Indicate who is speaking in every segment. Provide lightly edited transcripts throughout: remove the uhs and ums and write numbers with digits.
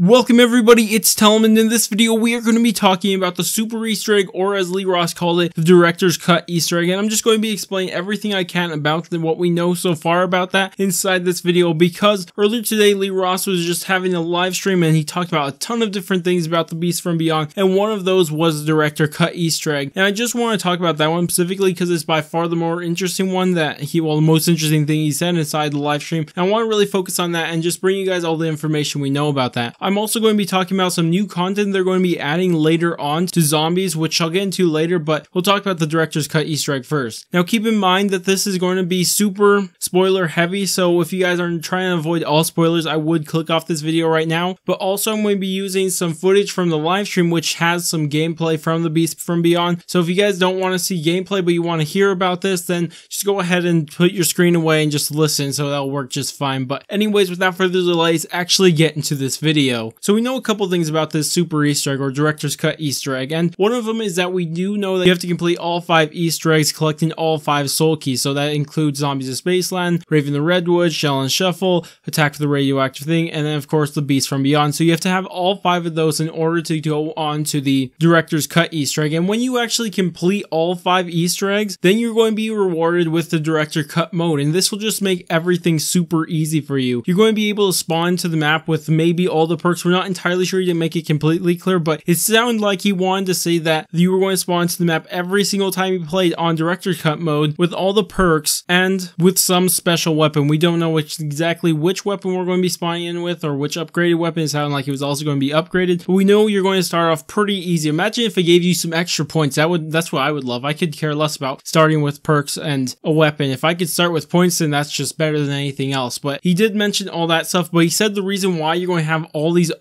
Speaker 1: Welcome everybody, it's Telm, and in this video we are going to be talking about the Super Easter egg, or as Lee Ross called it, the Director's Cut Easter egg, and I'm just going to be explaining everything I can about what we know so far about that inside this video, because earlier today Lee Ross was just having a live stream and he talked about a ton of different things about the Beast from Beyond, and one of those was the Director Cut Easter egg, and I just want to talk about that one specifically because it's by far the more interesting one the most interesting thing he said inside the live stream, and I want to really focus on that and just bring you guys all the information we know about that. I'm also going to be talking about some new content they're going to be adding later on to zombies, which I'll get into later, but we'll talk about the Director's Cut Easter egg first. Now keep in mind that this is going to be super spoiler heavy, so if you guys are trying to avoid all spoilers, I would click off this video right now, but also I'm going to be using some footage from the live stream which has some gameplay from the Beast from Beyond, so if you guys don't want to see gameplay but you want to hear about this, then just go ahead and put your screen away and just listen, so that'll work just fine. But anyways, without further delays, actually get into this video. So we know a couple things about this Super Easter egg or Director's Cut Easter egg, and one of them is that we do know that you have to complete all 5 Easter eggs collecting all 5 soul keys, so that includes Zombies of Spaceland, Raving the Redwood, Shell and Shuffle, Attack of the Radioactive Thing, and then of course the Beast from Beyond. So you have to have all 5 of those in order to go on to the Director's Cut Easter egg, and when you actually complete all 5 Easter eggs, then you're going to be rewarded with the Director Cut mode, and this will just make everything super easy for you. You're going to be able to spawn to the map with maybe all the perks. We're not entirely sure, he didn't make it completely clear, but it sounded like he wanted to say that you were going to spawn to the map every single time you played on Director's Cut mode with all the perks and with some special weapon. We don't know exactly which weapon we're going to be spawning in with or which upgraded weapon. It sounded like it was also going to be upgraded, but we know you're going to start off pretty easy. Imagine if it gave you some extra points. That's what I would love. I could care less about starting with perks and a weapon. If I could start with points, then that's just better than anything else. But he did mention all that stuff, but he said the reason why you're going to have all these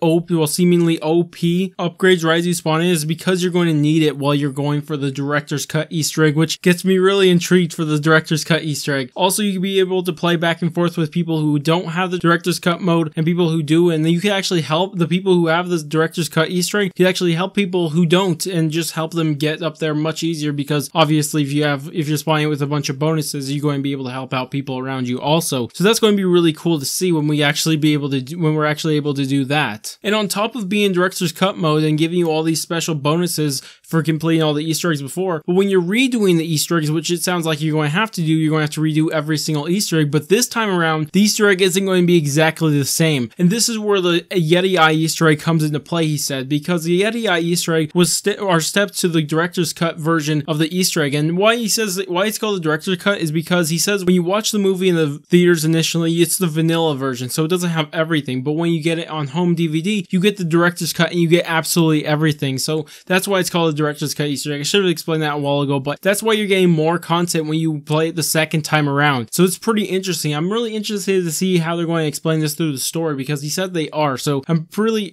Speaker 1: seemingly OP upgrades right as you spawn in is because you're going to need it while you're going for the Director's Cut Easter egg, which gets me really intrigued for the Director's Cut Easter egg. Also, you can be able to play back and forth with people who don't have the Director's Cut mode and people who do, and then you can actually help the people who have the Director's Cut Easter egg. You can actually help people who don't and just help them get up there much easier, because obviously if you're spawning with a bunch of bonuses, you're going to be able to help out people around you also. So that's going to be really cool to see when we're actually able to do that. And on top of being Director's Cut mode and giving you all these special bonuses for completing all the Easter eggs before, but when you're redoing the Easter eggs, which it sounds like you're going to have to do, you're going to have to redo every single Easter egg, but this time around, the Easter egg isn't going to be exactly the same. And this is where the Yeti Eye Easter egg comes into play, he said, because the Yeti Eye Easter egg was our steps to the Director's Cut version of the Easter egg. And why it's called the Director's Cut is because he says when you watch the movie in the theaters initially, it's the vanilla version, so it doesn't have everything, but when you get it on home DVD, you get the Director's Cut and you get absolutely everything. So that's why it's called the Director's Cut Easter egg. I should have explained that a while ago, but that's why you're getting more content when you play it the second time around. So it's pretty interesting. I'm really interested to see how they're going to explain this through the story, because he said they are, so I'm really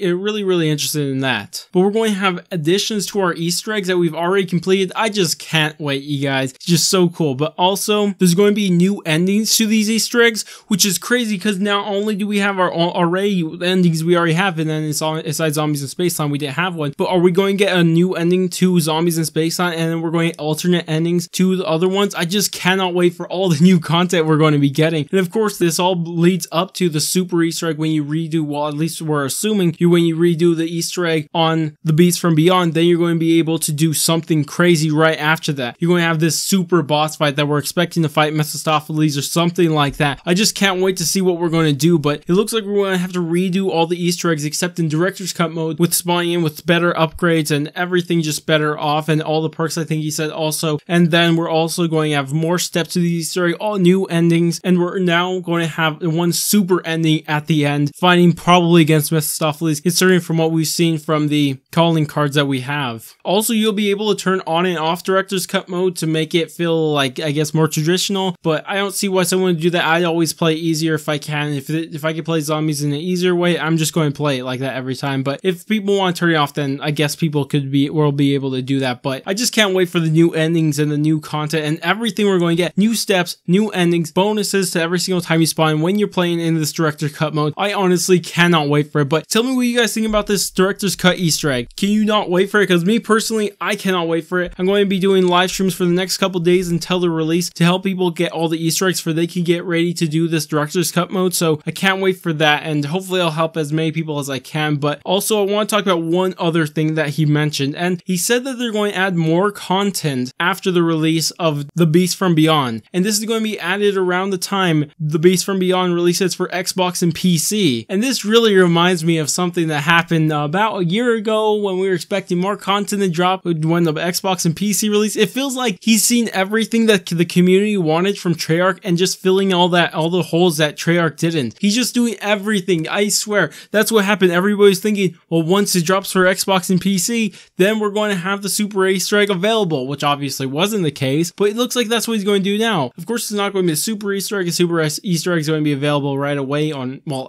Speaker 1: interested in that. But we're going to have additions to our Easter eggs that we've already completed. I just can't wait, you guys. It's just so cool. But also, there's going to be new endings to these Easter eggs, which is crazy, because not only do we have our array endings we already have, and then inside Zombies in Spaceland we didn't have one, but are we going to get a new ending to Zombies in Spaceland, and then we're going to get alternate endings to the other ones? I just cannot wait for all the new content we're going to be getting. And of course, this all leads up to the Super Easter egg when you redo, well, at least we're assuming when you redo the Easter egg on the Beast from Beyond, then you're going to be able to do something crazy right after that. You're going to have this super boss fight that we're expecting to fight Mephistopheles or something like that. I just can't wait to see what we're going to do, but it looks like we're going to have to redo all the Easter eggs except in Director's Cut mode, with spawning in with better upgrades and everything just better off, and all the perks I think he said also. And then we're also going to have more steps to the Easter egg, all new endings, and we're now going to have one super ending at the end, fighting probably against Mephistopheles, considering from what we've seen from the calling cards that we have. Also, you'll be able to turn on and off Director's Cut mode to make it feel like, I guess, more traditional, but I don't see why someone would do that. I'd always play easier if I can. If I could play zombies in an easier way, I'm just going to play it like that every time. But if people want to turn it off, then I guess people will be able to do that. But I just can't wait for the new endings and the new content and everything we're going to get. New steps, new endings, bonuses to every single time you spawn when you're playing in this Director's Cut mode. I honestly cannot wait for it. But tell me what you guys think about this Director's Cut Easter egg. Can you not wait for it? Because me personally, I cannot wait for it. I'm going to be doing live streams for the next couple days until the release to help people get all the Easter eggs so they can get ready to do this Director's Cut mode. So I can't wait for that, and hopefully I'll help as many people people as I can. But also I want to talk about one other thing that he mentioned, and he said that they're going to add more content after the release of The Beast from Beyond, and this is going to be added around the time The Beast from Beyond releases for Xbox and PC. And this really reminds me of something that happened about a year ago when we were expecting more content to drop when the Xbox and PC release. It feels like he's seen everything that the community wanted from Treyarch and just filling all the holes that Treyarch didn't. He's just doing everything. I swear, that's what happened. Everybody's thinking, well, once it drops for Xbox and PC, then we're going to have the Super Easter egg available, which obviously wasn't the case, but it looks like that's what he's going to do now. Of course, it's not going to be a Super Easter egg. A Super Easter egg is going to be available right away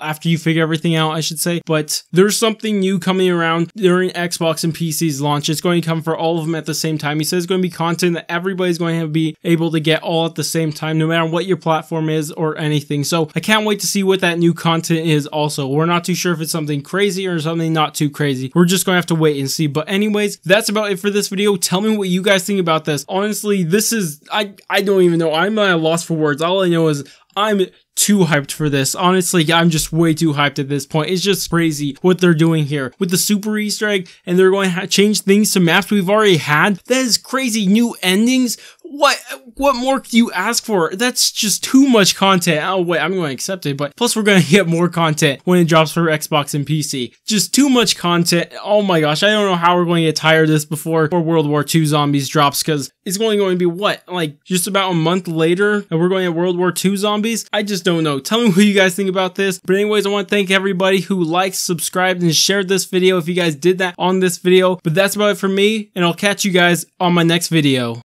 Speaker 1: after you figure everything out, I should say. But there's something new coming around during Xbox and PC's launch. It's going to come for all of them at the same time. He says it's going to be content that everybody's going to be able to get all at the same time, no matter what your platform is or anything. So I can't wait to see what that new content is also. We're not too sure if it's something crazy or something not too crazy. We're just going to have to wait and see. But anyways, that's about it for this video. Tell me what you guys think about this. Honestly, this is, I don't even know. I'm at a loss for words. All I know is I'm too hyped for this. Honestly, I'm just way too hyped at this point. It's just crazy what they're doing here with the Super Easter egg, and they're going to change things to maps we've already had. That is crazy. New endings. What more do you ask for? That's just too much content. Oh wait, I'm going to accept it, but plus we're going to get more content when it drops for Xbox and PC. Just too much content. Oh my gosh, I don't know how we're going to get tired of this before World War II Zombies drops, because it's only going to be what, like just about a month later and we're going to have World War II Zombies? I just don't know. Tell me what you guys think about this. But anyways, I want to thank everybody who liked, subscribed, and shared this video if you guys did that on this video. But that's about it for me, and I'll catch you guys on my next video.